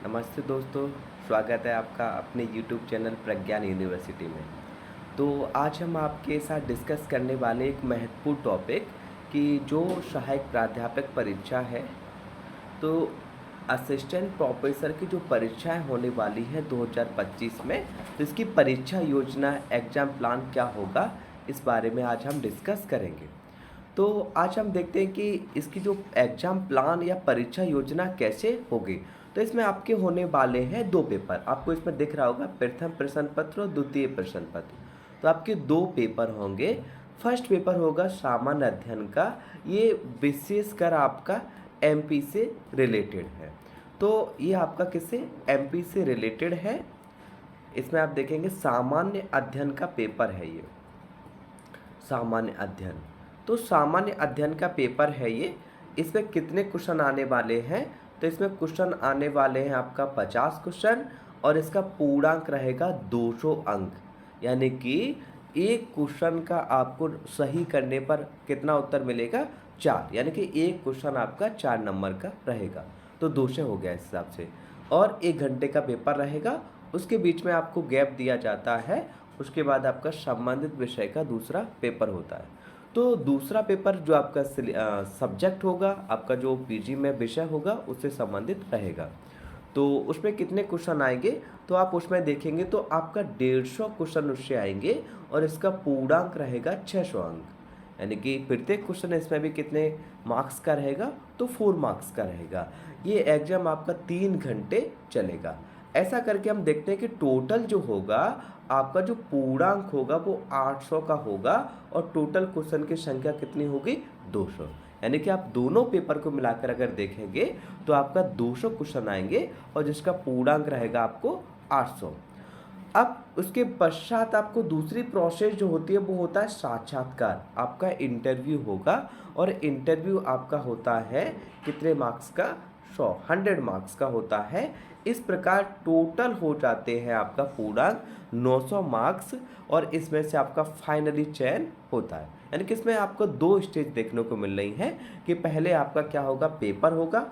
नमस्ते दोस्तों, स्वागत है आपका अपने यूट्यूब चैनल प्रज्ञान यूनिवर्सिटी में। तो आज हम आपके साथ डिस्कस करने वाले एक महत्वपूर्ण टॉपिक कि जो सहायक प्राध्यापक परीक्षा है, तो असिस्टेंट प्रोफेसर की जो परीक्षाएं होने वाली हैं 2025 में, तो इसकी परीक्षा योजना एग्ज़ाम प्लान क्या होगा, इस बारे में आज हम डिस्कस करेंगे। तो आज हम देखते हैं कि इसकी जो एग्ज़ाम प्लान या परीक्षा योजना कैसे होगी। तो इसमें आपके होने वाले हैं 2 पेपर, आपको इसमें दिख रहा होगा प्रथम प्रश्न पत्र और द्वितीय प्रश्न पत्र। तो आपके 2 पेपर होंगे। फर्स्ट पेपर होगा सामान्य अध्ययन का, ये विशेषकर आपका एमपी से रिलेटेड है। तो ये आपका किससे, एमपी से रिलेटेड है। इसमें आप देखेंगे सामान्य अध्ययन का पेपर है ये, सामान्य अध्ययन। तो सामान्य अध्ययन का पेपर है ये। इसमें कितने क्वेश्चन आने वाले हैं, तो इसमें क्वेश्चन आने वाले हैं आपका 50 क्वेश्चन और इसका पूर्णांक रहेगा 200 अंक। यानी कि एक क्वेश्चन का आपको सही करने पर कितना उत्तर मिलेगा, 4। यानी कि एक क्वेश्चन आपका 4 नंबर का रहेगा। तो 200 हो गया इस हिसाब से। और 1 घंटे का पेपर रहेगा, उसके बीच में आपको गैप दिया जाता है। उसके बाद आपका संबंधित विषय का दूसरा पेपर होता है। तो दूसरा पेपर जो आपका सब्जेक्ट होगा, आपका जो पीजी में विषय होगा, उससे संबंधित रहेगा। तो उसमें कितने क्वेश्चन आएंगे, तो आप उसमें देखेंगे तो आपका 150 क्वेश्चन उससे आएंगे और इसका पूर्णांक रहेगा 600 अंक। यानी कि प्रत्येक क्वेश्चन इसमें भी कितने मार्क्स का रहेगा, तो 4 मार्क्स का रहेगा। ये एग्जाम आपका 3 घंटे चलेगा। ऐसा करके हम देखते हैं कि टोटल जो होगा, आपका जो पूर्णांक होगा वो 800 का होगा और टोटल क्वेश्चन की संख्या कितनी होगी, 200। यानी कि आप दोनों पेपर को मिलाकर अगर देखेंगे तो आपका 200 क्वेश्चन आएंगे और जिसका पूर्णांक रहेगा आपको 800। अब उसके पश्चात आपको दूसरी प्रोसेस जो होती है वो होता है साक्षात्कार। आपका इंटरव्यू होगा और इंटरव्यू आपका होता है कितने मार्क्स का, 100 मार्क्स का होता है। इस प्रकार टोटल हो जाते हैं आपका पूर्णांक 900 मार्क्स और इसमें से आपका फाइनली चयन होता है। यानी कि इसमें आपको 2 स्टेज देखने को मिल रही हैं कि पहले आपका क्या होगा, पेपर होगा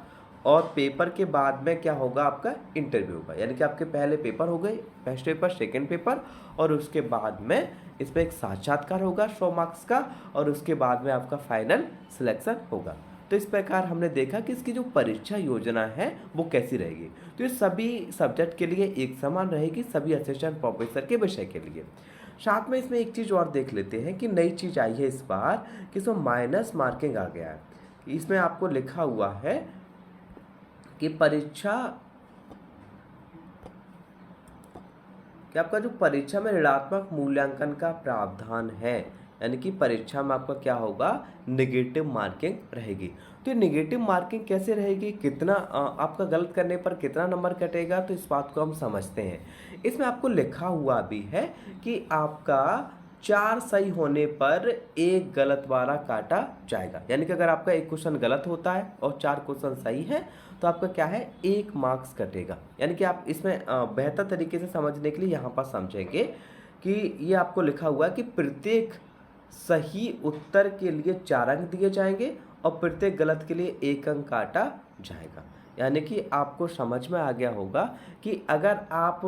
और पेपर के बाद में क्या होगा, आपका इंटरव्यू होगा। यानी कि आपके पहले पेपर हो गए, फर्स्ट पेपर, सेकंड पेपर, और उसके बाद में इसमें एक साक्षात्कार होगा 100 मार्क्स का और उसके बाद में आपका फाइनल सिलेक्शन होगा। तो इस प्रकार हमने देखा कि इसकी जो परीक्षा योजना है वो कैसी रहेगी। तो ये सभी सब्जेक्ट के लिए एक समान रहेगी, सभी असिस्टेंट प्रोफेसर के विषय के लिए। साथ में इसमें एक चीज़ और देख लेते हैं कि नई चीज़ आई है इस बार कि इसमें माइनस मार्किंग आ गया है। इसमें आपको लिखा हुआ है कि परीक्षा कि आपका जो परीक्षा में ऋणात्मक मूल्यांकन का प्रावधान है। यानी कि परीक्षा में आपका क्या होगा, नेगेटिव मार्किंग रहेगी। तो ये नेगेटिव मार्किंग कैसे रहेगी, कितना आपका गलत करने पर कितना नंबर कटेगा, तो इस बात को हम समझते हैं। इसमें आपको लिखा हुआ भी है कि आपका 4 सही होने पर 1 गलत वाला काटा जाएगा। यानी कि अगर आपका 1 क्वेश्चन गलत होता है और 4 क्वेश्चन सही है तो आपका क्या है, 1 मार्क्स कटेगा। यानी कि आप इसमें बेहतर तरीके से समझने के लिए यहाँ पर समझेंगे कि ये आपको लिखा हुआ है कि प्रत्येक सही उत्तर के लिए 4 अंक दिए जाएंगे और प्रत्येक गलत के लिए 1 अंक काटा जाएगा। यानी कि आपको समझ में आ गया होगा कि अगर आप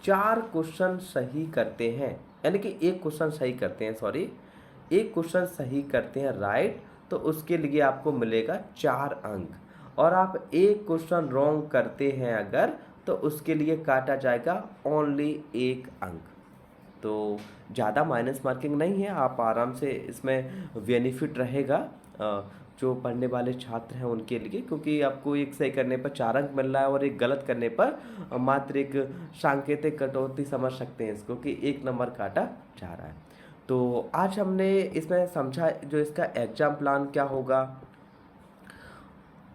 4 क्वेश्चन सही करते हैं, यानी कि 1 क्वेश्चन सही करते हैं, सॉरी 1 क्वेश्चन सही करते हैं राइट, तो उसके लिए आपको मिलेगा 4 अंक। और आप 1 क्वेश्चन रॉन्ग करते हैं अगर, तो उसके लिए काटा जाएगा ओनली 1 अंक। तो ज़्यादा माइनस मार्किंग नहीं है, आप आराम से इसमें बेनिफिट रहेगा जो पढ़ने वाले छात्र हैं उनके लिए, क्योंकि आपको 1 सही करने पर 4 अंक मिल रहा है और 1 गलत करने पर मात्र एक सांकेतिक कटौती समझ सकते हैं इसको कि 1 नंबर काटा जा रहा है। तो आज हमने इसमें समझा जो इसका एग्ज़ाम प्लान क्या होगा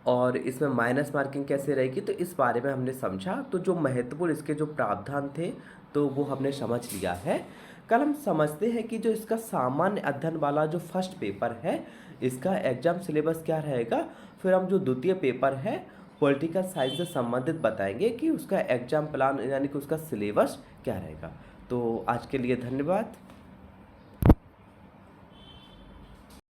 और इसमें माइनस मार्किंग कैसे रहेगी, तो इस बारे में हमने समझा। तो जो महत्वपूर्ण इसके जो प्रावधान थे तो वो हमने समझ लिया है। कल हम समझते हैं कि जो इसका सामान्य अध्ययन वाला जो फर्स्ट पेपर है, इसका एग्जाम सिलेबस क्या रहेगा। फिर हम जो द्वितीय पेपर है पॉलिटिकल साइंस से संबंधित बताएंगे कि उसका एग्जाम प्लान यानी कि उसका सिलेबस क्या रहेगा। तो आज के लिए धन्यवाद।